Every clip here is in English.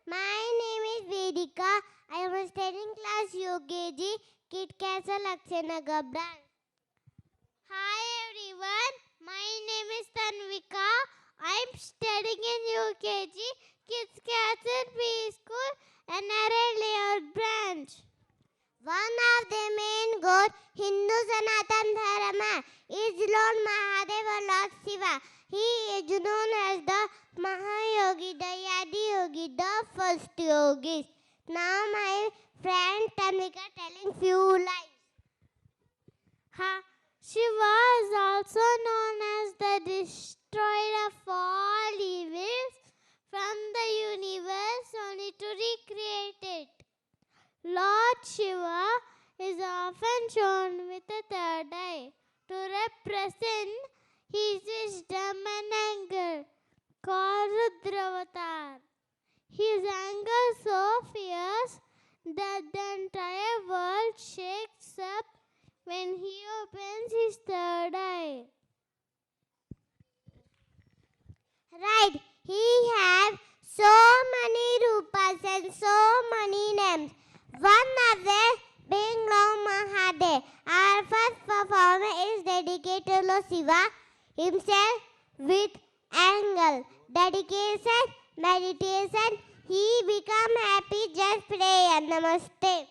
My name is Vedika. I am studying class UKG, Kit Castle Laksanagar branch. Hi everyone, my name is Tanvika. I am studying in UKG, Kids Castle Preschool, NRA Layout branch. One of the main goals Hindu Sanatan Dharma is Lord Mahadev or Lord Shiva. He is known as the Mahayogi, the Yadi Yogi, the first yogis. Now my friend Tanvika telling few lines. Shiva is also known as the destroyer of all evils from the universe only to recreate it. Lord Shiva is often shown with a third eye to represent his wisdom and anger, called Rudravatar. His anger so fierce that the entire world shakes up when he opens his third eye. Right, he has so many rupas and so many names. One of them being Lord Mahadev. Our first performance is dedicated to Lord Shiva himself with anger, dedication, meditation. He become happy just prayer. Namaste.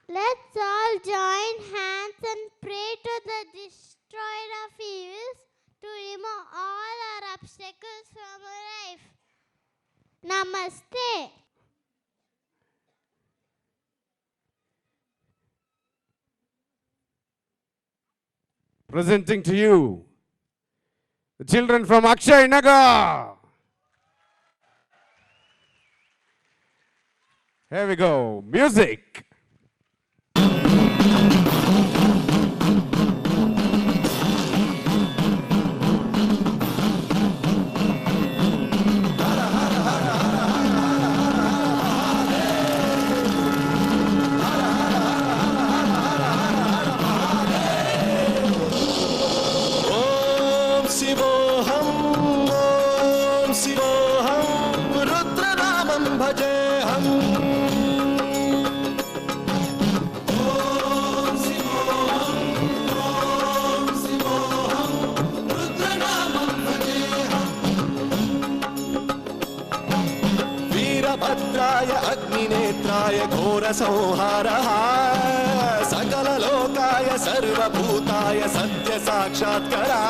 Let's all join hands and pray to the destroyer of evils to remove all our obstacles from our life. Namaste. Presenting to you the children from Akshay Nagar. Here we go. Music. अग्निनेत्राय घोर संहारः सकल लोकाय सर्वभूताय सत्य साक्षात्करा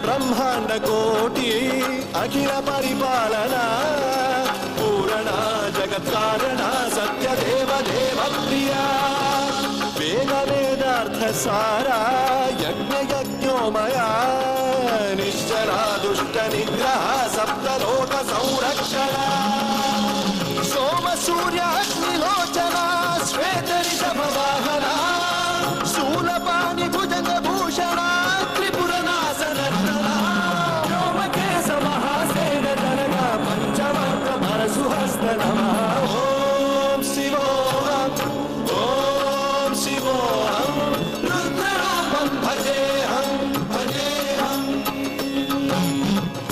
ब्रह्मांड कोटि अखिल परिपालना पूर्णा जगत कारणा सत्य देव देव प्रिया वेद वेदार्थ सारा यज्ञ यज्ञोमया निश्चला दुष्ट निग्रह सप्तलोक संरक्षणा सोम सूर्य अग्निलोचना श्वेत ऋषभ वाहना शूलपाणि भुजंग भूषणा ओम शिवोहम रुद्रनामं भजेहं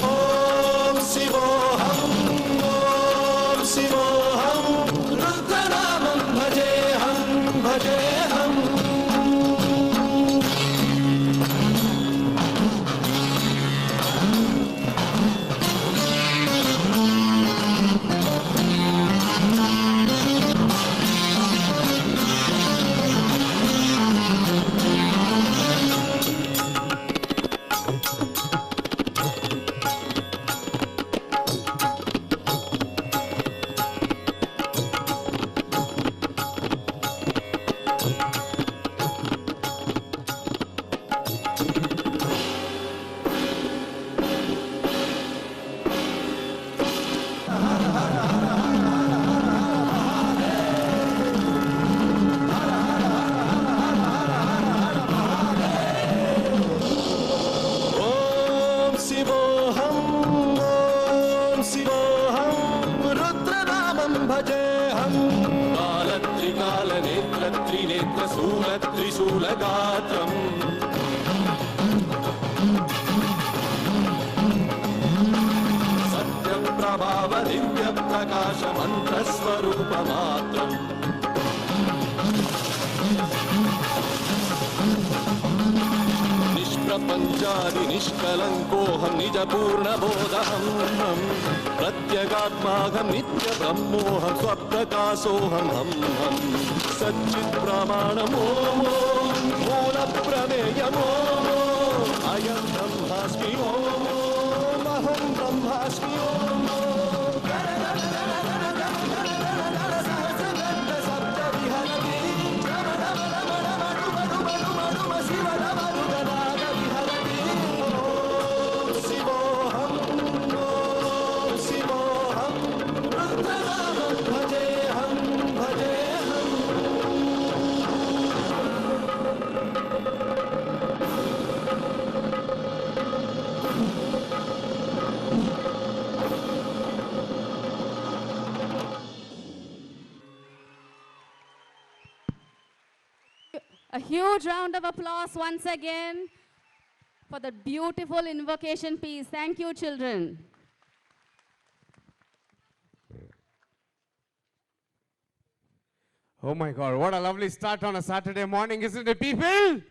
ओम शिवोहम గాత్రం సత్యప్రభావ దివ్య ప్రకాశ మంత్రస్వరూప మాత్రం నిష్ప్రపంచాది నిష్కలంకోహం నిజ పూర్ణబోధహం ప్రత్యేగాత్మాహం నిత్య బ్రహ్మోహం స్వప్రకాశోహం హం హం సచ్చిత్ ప్రమాణమో మూల ప్రమేయమో అయం బ్రహ్మాస్మి ఓమహం బ్రహ్మాస్మి A huge round of applause once again for the beautiful invocation piece. Thank you, children. Oh my God, what a lovely start on a Saturday morning, isn't it, people?